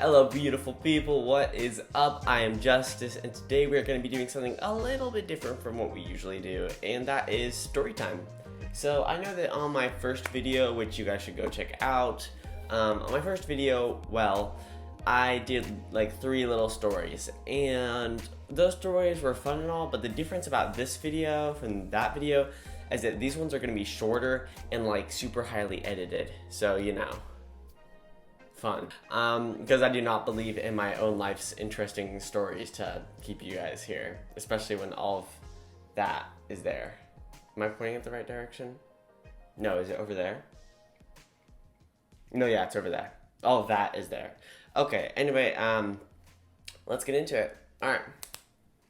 Hello beautiful people, what is up? I am Justice, and today we're going to be doing something a little bit different from what we usually do, and that is story time. So I know that on my first video, which you guys should go check out, on my first video, well, I did like 3 little stories, and those stories were fun and all, but the difference about this video from that video is that these ones are going to be shorter and like super highly edited, so you know. Fun. Because I do not believe in my own life's interesting stories to keep you guys here, especially when all of that is there. Am I pointing at the right direction? No, is it over there? No, yeah, it's over there. All of that is there. Okay, anyway, let's get into it. All right,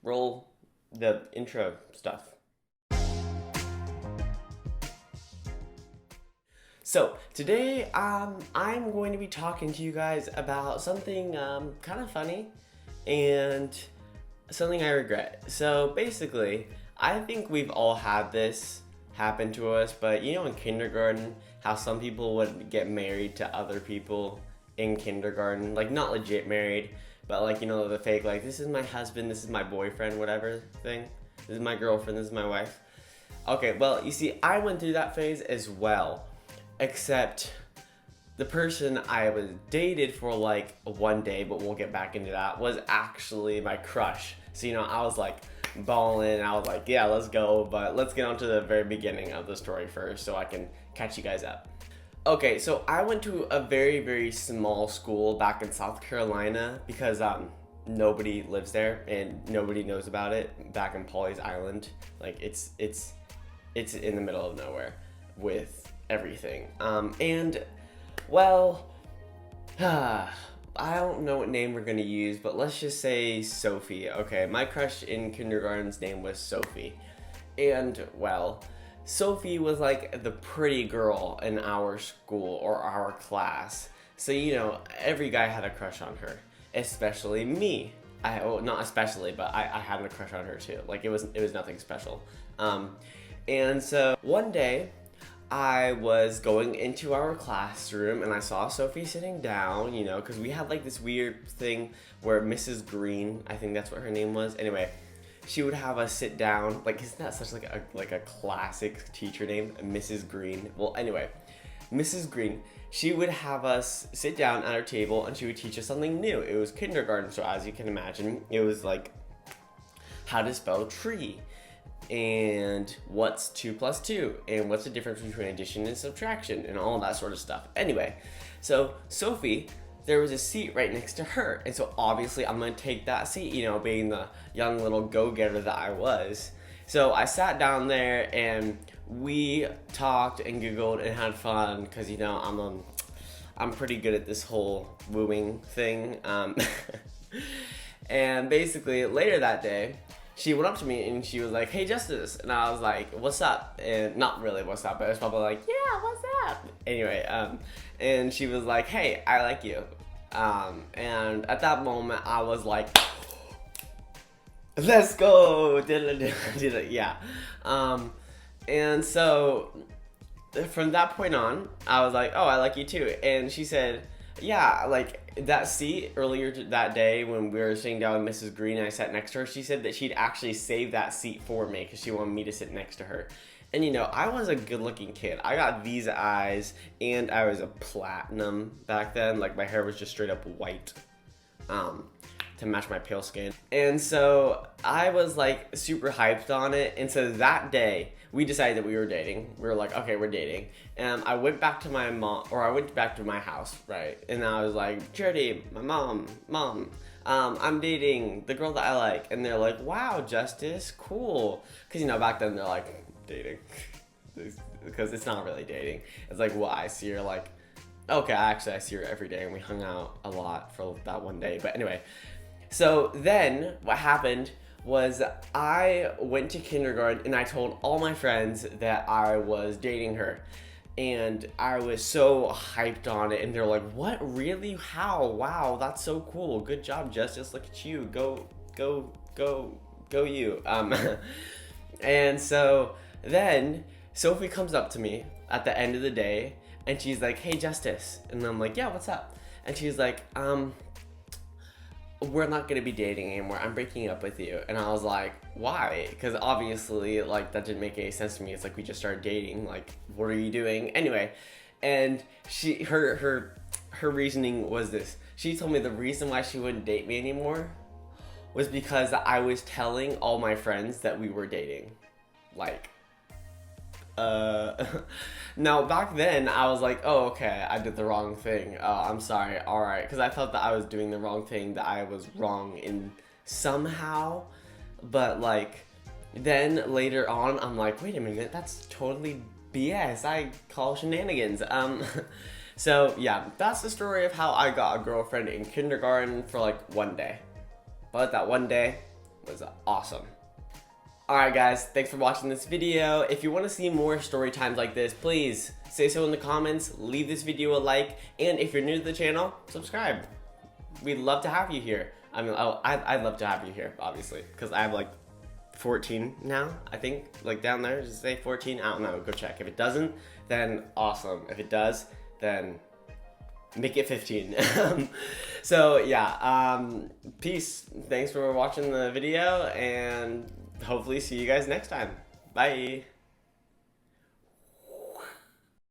roll the intro stuff. So today I'm going to be talking to you guys about something kind of funny and something I regret. So basically, I think we've all had this happen to us, but you know in kindergarten how some people would get married to other people in kindergarten, like not legit married, but like, you know, the fake, like this is my husband, this is my boyfriend, whatever thing, this is my girlfriend, this is my wife. Okay, well, you see, I went through that phase as well. Except the person I was dated for like one day, but we'll get back into that, was actually my crush. So, you know, I was like balling and I was like, yeah, let's go. But let's get on to the very beginning of the story first so I can catch you guys up. Okay, so I went to a very, very small school back in South Carolina because nobody lives there and nobody knows about it, back in Pawleys Island. Like it's in the middle of nowhere with everything. And well, I don't know what name we're gonna use, but let's just say Sophie. Okay, my crush in kindergarten's name was Sophie. And well, Sophie was like the pretty girl in our school or our class. So, you know, every guy had a crush on her, especially me. Well, not especially, but I had a crush on her too. Like it was nothing special. And so one day, I was going into our classroom and I saw Sophie sitting down, you know, because we had like this weird thing where Mrs. Green, I think that's what her name was. Anyway, she would have us sit down. Like, isn't that such like a classic teacher name, Mrs. Green? Well, anyway, Mrs. Green, she would have us sit down at her table and she would teach us something new. It was kindergarten, so as you can imagine, it was like how to spell tree. And what's 2 plus 2, and what's the difference between addition and subtraction, and all that sort of stuff. Anyway, so Sophie, there was a seat right next to her, and so obviously I'm gonna take that seat, you know, being the young little go-getter that I was. So I sat down there and we talked and giggled and had fun, because, you know, I'm pretty good at this whole wooing thing. And basically later that day, she went up to me and she was like, "Hey, Justice," and I was like, "What's up?" And not really what's up, but it was probably like, "Yeah, what's up?" Anyway, and she was like, "Hey, I like you." And at that moment, I was like, "Let's go!" Yeah. And so from that point on, I was like, "Oh, I like you too." And she said, "Yeah, like that seat earlier that day when we were sitting down with Mrs. Green and I sat next to her, she said that she'd actually saved that seat for me because she wanted me to sit next to her." And you know, I was a good looking kid. I got these eyes and I was a platinum back then. Like my hair was just straight up white to match my pale skin. And so I was like super hyped on it. And so that day we decided that we were dating. We were like, okay, we're dating. And I went back to my mom, or I went back to my house, right? And I was like, "Charity, my mom, I'm dating the girl that I like." And they're like, "Wow, Justice, cool." Because, you know, back then they're like, dating. Because it's not really dating. It's like, well, I see her like, okay, I see her every day and we hung out a lot for that one day. But anyway, so then what happened was I went to kindergarten and I told all my friends that I was dating her. And I was so hyped on it, and they're like, "What? Really? How? Wow, that's so cool. Good job, Justice. Look at you. Go you." And so then Sophie comes up to me at the end of the day and she's like, "Hey, Justice." And I'm like, "Yeah, what's up?" And she's like, we're not gonna be dating anymore. I'm breaking up with you. And I was like, why? Because obviously, like, that didn't make any sense to me. It's like we just started dating. Like, what are you doing? Anyway, and her reasoning was this. She told me the reason why she wouldn't date me anymore was because I was telling all my friends that we were dating. Like, now back then I was like, oh, okay, I did the wrong thing. I'm sorry. All right. Because I thought that I was doing the wrong thing, that I was wrong in somehow. But like, then later on, I'm like, wait a minute, that's totally BS. I call shenanigans. So yeah, that's the story of how I got a girlfriend in kindergarten for like one day. But that one day was awesome. Alright guys, thanks for watching this video. If you want to see more story times like this, please say so in the comments, leave this video a like, and if you're new to the channel, subscribe. We'd love to have you here. I mean, I'd love to have you here, obviously, because I have like 14 now, I think, like down there, just say 14, I don't know, go check. If it doesn't, then awesome. If it does, then make it 15. So yeah, peace. Thanks for watching the video, and hopefully see you guys next time. Bye.